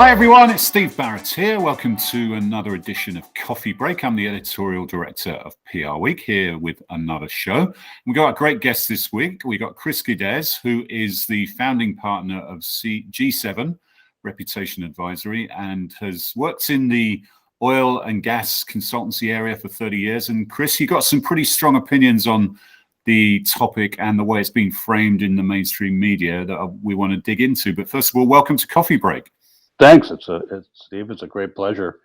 Hi everyone, it's Steve Barrett here. Welcome to another edition of Coffee Break. I'm the editorial director of PR Week here with another show. We've got a great guest this week. We've got Chris Gidez, who is the founding partner of G7 Reputation Advisory and has worked in the oil and gas consultancy area for 30 years. And Chris, you got some pretty strong opinions on the topic and the way it's been framed in the mainstream media that we want to dig into. But first of all, welcome to Coffee Break. Thanks. Steve, it's a great pleasure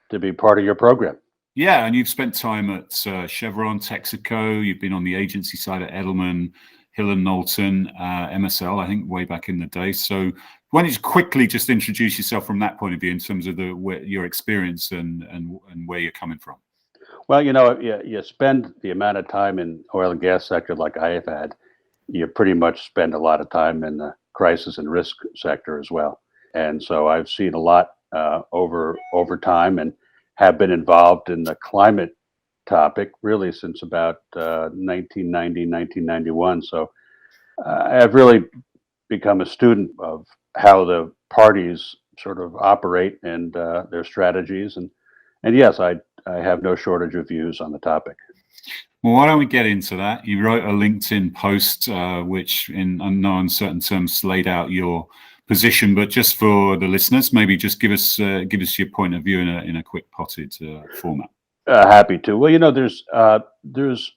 to be part of your program. Yeah, and you've spent time at Chevron, Texaco. You've been on the agency side at Edelman, Hill and Knowlton, MSL, I think, way back in the day. So why don't you quickly just introduce yourself from that point of view in terms of your experience and where you're coming from? Well, you spend the amount of time in oil and gas sector like I have had, you pretty much spend a lot of time in the crisis and risk sector as well. And so I've seen a lot over time and have been involved in the climate topic really since about 1990, 1991. So I've really become a student of how the parties sort of operate and their strategies. And yes, I have no shortage of views on the topic. Well, why don't we get into that? You wrote a LinkedIn post, which in no uncertain terms laid out your position, but just for the listeners, maybe just give us your point of view in a quick potted format. Happy to. Well, there's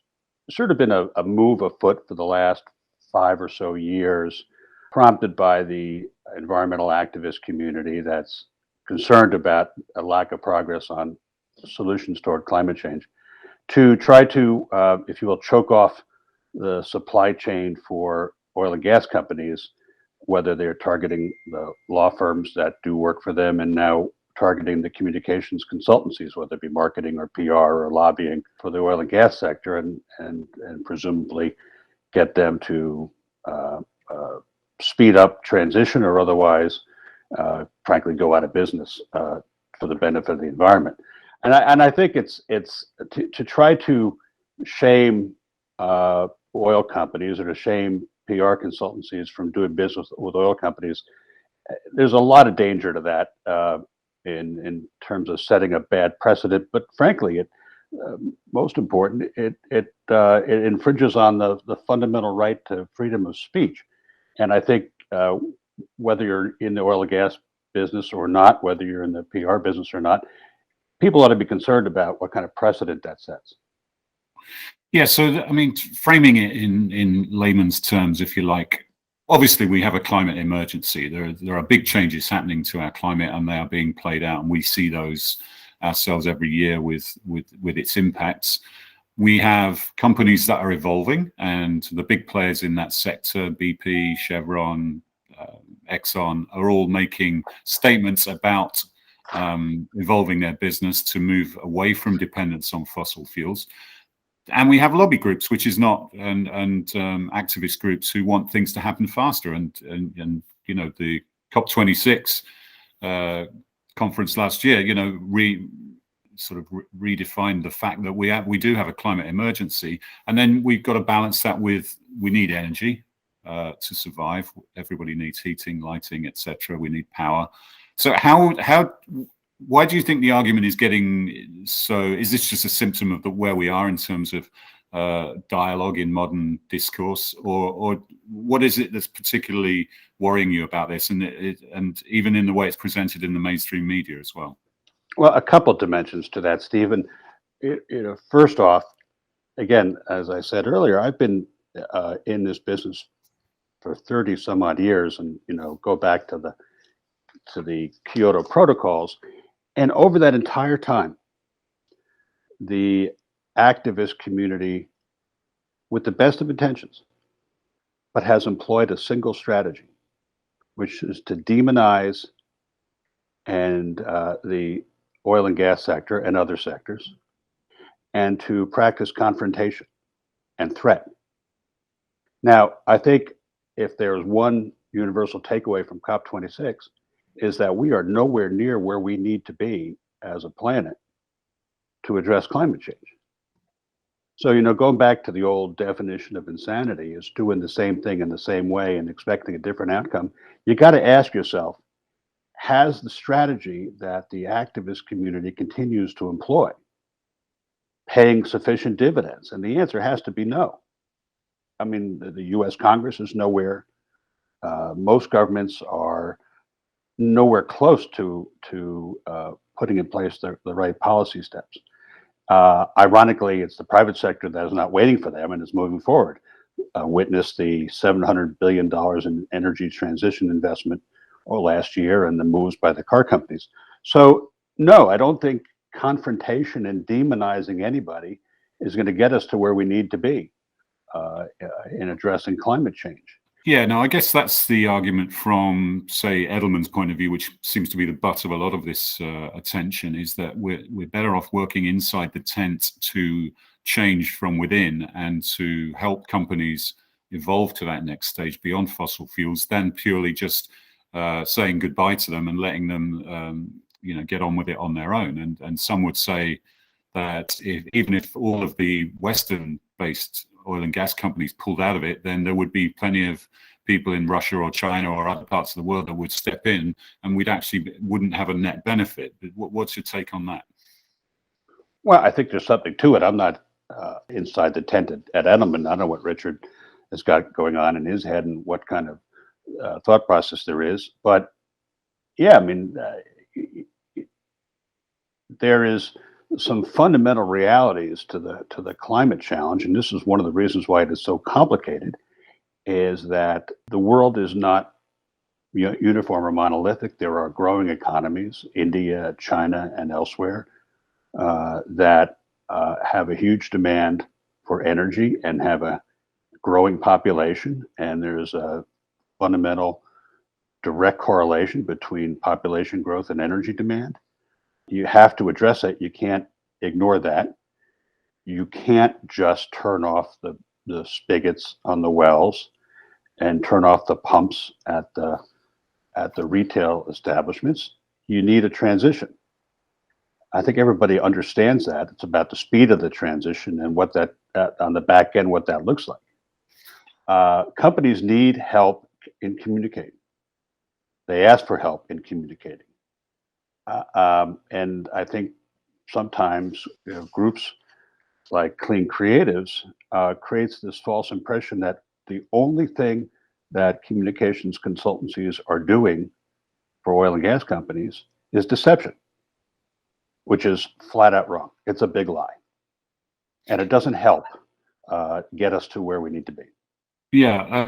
sort of been a move afoot for the last 5 or so years, prompted by the environmental activist community that's concerned about a lack of progress on solutions toward climate change, to try to, if you will, choke off the supply chain for oil and gas companies, whether they're targeting the law firms that do work for them and now targeting the communications consultancies, whether it be marketing or PR or lobbying for the oil and gas sector, and presumably get them to speed up transition or otherwise, frankly, go out of business for the benefit of the environment. And I think it's to try to shame oil companies or to shame PR consultancies from doing business with oil companies. There's a lot of danger to that in terms of setting a bad precedent. But frankly, most important, it infringes on the fundamental right to freedom of speech. And I think whether you're in the oil and gas business or not, whether you're in the PR business or not, people ought to be concerned about what kind of precedent that sets. Yeah, so I mean, framing it in layman's terms, if you like, obviously we have a climate emergency. There are big changes happening to our climate, and they are being played out, and we see those ourselves every year with its impacts. We have companies that are evolving, and the big players in that sector, BP, Chevron, Exxon, are all making statements about evolving their business to move away from dependence on fossil fuels. And we have lobby groups, which is not, and activist groups who want things to happen faster. And the COP26 conference last year, redefined the fact that we do have a climate emergency, and then we've got to balance that with we need energy to survive. Everybody needs heating, lighting, etc. We need power. So why do you think the argument is getting so? Is this just a symptom of where we are in terms of dialogue in modern discourse, or what is it that's particularly worrying you about this, and even in the way it's presented in the mainstream media as well? Well, a couple of dimensions to that, Stephen. First off, again, as I said earlier, I've been in this business for 30 some odd years, and go back to the Kyoto protocols. And over that entire time, the activist community, with the best of intentions, but has employed a single strategy, which is to demonize the oil and gas sector and other sectors, and to practice confrontation and threat. Now, I think if there's one universal takeaway from COP26, is that we are nowhere near where we need to be as a planet to address climate change. So, going back to the old definition of insanity is doing the same thing in the same way and expecting a different outcome. You got to ask yourself, has the strategy that the activist community continues to employ, paying sufficient dividends? And the answer has to be no. I mean, the US Congress is nowhere. Most governments are nowhere close to putting in place the right policy steps. Ironically, it's the private sector that is not waiting for them and is moving forward. Witness the $700 billion in energy transition investment last year and the moves by the car companies. So, no, I don't think confrontation and demonizing anybody is going to get us to where we need to be in addressing climate change. Yeah, no, I guess that's the argument from, say, Edelman's point of view, which seems to be the butt of a lot of this attention, is that we're better off working inside the tent to change from within and to help companies evolve to that next stage beyond fossil fuels than purely just saying goodbye to them and letting them, get on with it on their own. And some would say that even if all of the Western-based oil and gas companies pulled out of it, then there would be plenty of people in Russia or China or other parts of the world that would step in, and we'd actually wouldn't have a net benefit. What's your take on that? Well, I think there's something to it. I'm not inside the tent at Edelman. I don't know what Richard has got going on in his head and what kind of thought process there is. But yeah, I mean, there is some fundamental realities to the climate challenge, and this is one of the reasons why it is so complicated, is that the world is not uniform or monolithic. There are growing economies, India, China, and elsewhere, that have a huge demand for energy and have a growing population, and there's a fundamental direct correlation between population growth and energy demand. You have to address it. You can't ignore that. You can't just turn off the spigots on the wells and turn off the pumps at the retail establishments. You need a transition. I think everybody understands that. It's about the speed of the transition and what that on the back end, what that looks like. Companies need help in communicating. They ask for help in communicating. And I think sometimes groups like Clean Creatives creates this false impression that the only thing that communications consultancies are doing for oil and gas companies is deception, which is flat out wrong. It's a big lie. And it doesn't help get us to where we need to be. Yeah.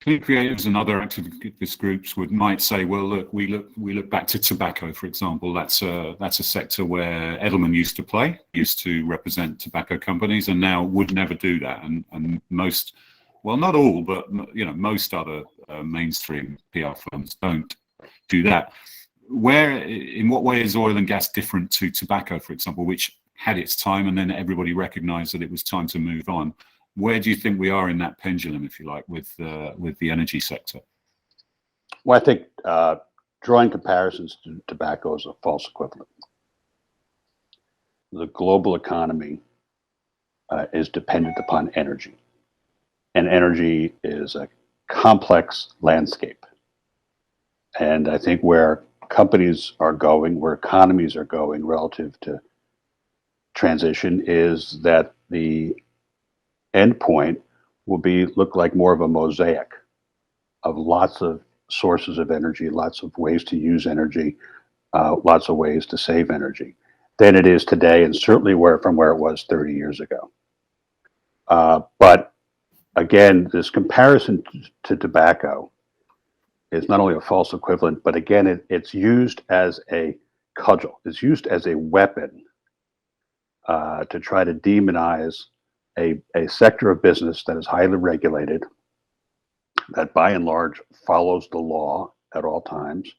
Clean creatives and other activist groups might say, well, look, we look back to tobacco, for example. That's a sector where Edelman used to represent tobacco companies, and now would never do that. And most, well, not all, but most other mainstream PR firms don't do that. In what way is oil and gas different to tobacco, for example, which had its time and then everybody recognized that it was time to move on? Where do you think we are in that pendulum, if you like, with the energy sector? Well, I think drawing comparisons to tobacco is a false equivalent. The global economy is dependent upon energy, and energy is a complex landscape. And I think where companies are going, where economies are going relative to transition, is that the endpoint will look like more of a mosaic of lots of sources of energy, lots of ways to use energy, lots of ways to save energy than it is today, and certainly from where it was 30 years ago. But again, this comparison to tobacco is not only a false equivalent, but again, it's used as a cudgel. It's used as a weapon to try to demonize a sector of business that is highly regulated, that by and large follows the law at all times,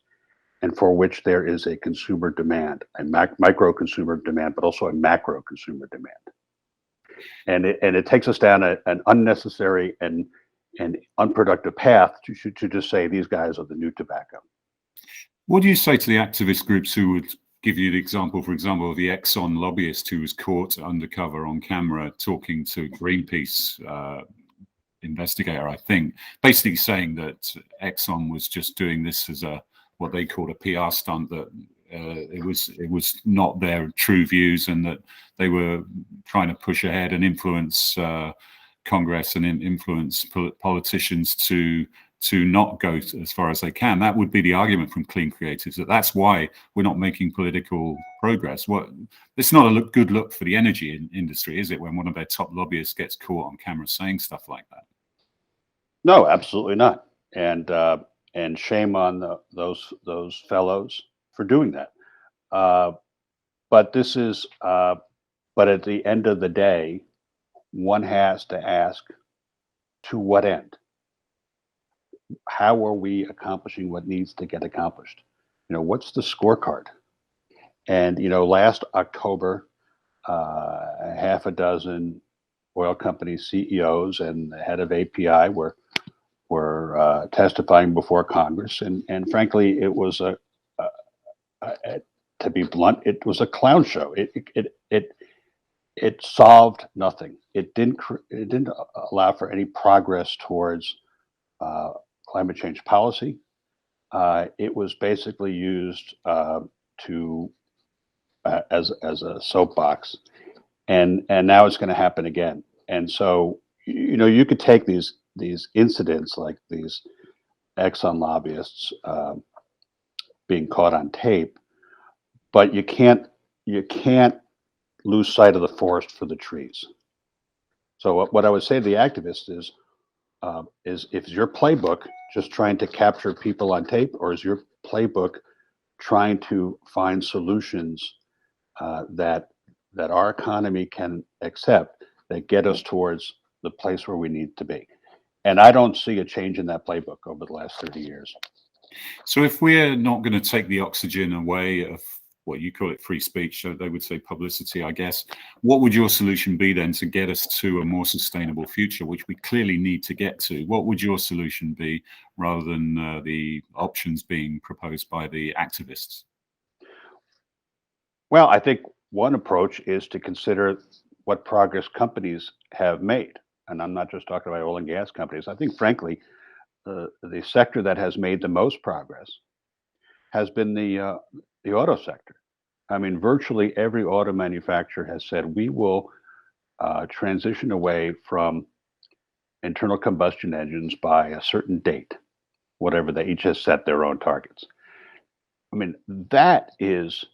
and for which there is a consumer demand, a micro consumer demand, but also a macro consumer demand. And it takes us down an unnecessary and unproductive path to just say these guys are the new tobacco. What do you say to the activist groups who would give you the example, for example, of the Exxon lobbyist who was caught undercover on camera talking to Greenpeace investigator, I think, basically saying that Exxon was just doing this as what they called a PR stunt, that it was not their true views, and that they were trying to push ahead and influence Congress and influence politicians to not go as far as they can. That would be the argument from clean creatives, that's why we're not making political progress. It's not a good look for the energy industry, is it, when one of their top lobbyists gets caught on camera saying stuff like that? No, absolutely not. And shame on those fellows for doing that. But this is, but at the end of the day, one has to ask, to what end? How are we accomplishing what needs to get accomplished? What's the scorecard? And last October, half a dozen oil company CEOs and the head of API were testifying before Congress, and frankly, it was to be blunt, it was a clown show. It solved nothing. It didn't allow for any progress towards climate change policy. It was basically used to as a soapbox, and now it's going to happen again. And so you could take these incidents like these Exxon lobbyists being caught on tape, but you can't lose sight of the forest for the trees. So what I would say to the activists is if your playbook just trying to capture people on tape, or is your playbook trying to find solutions that our economy can accept, that get us towards the place where we need to be? And I don't see a change in that playbook over the last 30 years. So if we're not going to take the oxygen away of what you call it free speech, so they would say publicity, I guess, what would your solution be then to get us to a more sustainable future, which we clearly need to get to? What would your solution be, rather than the options being proposed by the activists? Well, I think one approach is to consider what progress companies have made. And I'm not just talking about oil and gas companies. I think, frankly, the sector that has made the most progress has been the auto sector. I mean, virtually every auto manufacturer has said, we will transition away from internal combustion engines by a certain date, whatever. They each has set their own targets. I mean, that is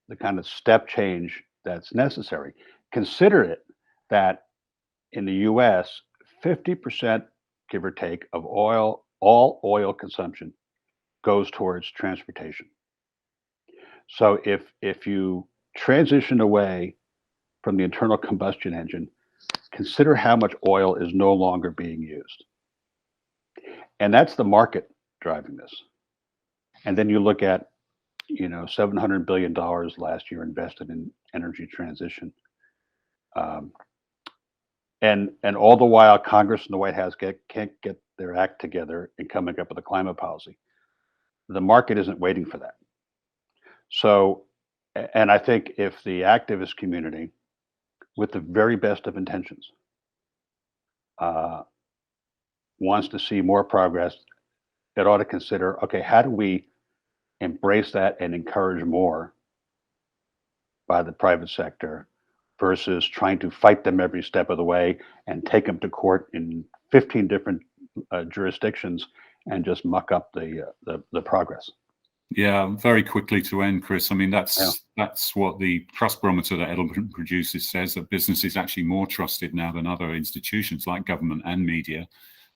the kind of step change that's necessary. Consider it that in the US, 50%, give or take, of all oil consumption goes towards transportation. So if you transition away from the internal combustion engine, consider how much oil is no longer being used. And that's the market driving this. And then you look at, $700 billion last year invested in energy transition. And all the while, Congress and the White House can't get their act together in coming up with a climate policy. The market isn't waiting for that. So, and I think if the activist community, with the very best of intentions, wants to see more progress, it ought to consider, okay, how do we embrace that and encourage more by the private sector, versus trying to fight them every step of the way and take them to court in 15 different jurisdictions and just muck up the progress. Yeah, very quickly to end, Chris. I mean, that's what the trust barometer that Edelman produces says, that business is actually more trusted now than other institutions like government and media.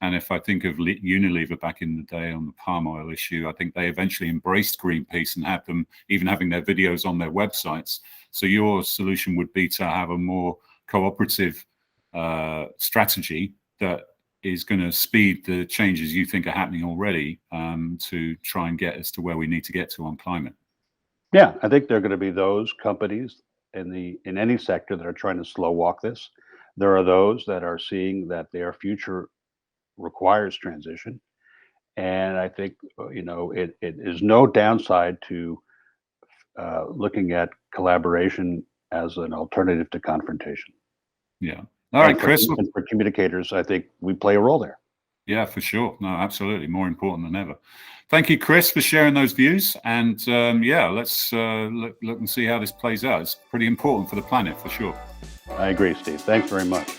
And if I think of Unilever back in the day on the palm oil issue, I think they eventually embraced Greenpeace and had them even having their videos on their websites. So your solution would be to have a more cooperative strategy that is going to speed the changes you think are happening already, to try and get us to where we need to get to on climate. Yeah, I think there are going to be those companies in any sector that are trying to slow walk this. There are those that are seeing that their future requires transition, and I think it is no downside to looking at collaboration as an alternative to confrontation. Yeah. All right, And Chris. and for communicators, I think we play a role there. Yeah, for sure. No, absolutely. More important than ever. Thank you, Chris, for sharing those views. And yeah, let's look and see how this plays out. It's pretty important for the planet, for sure. I agree, Steve. Thanks very much.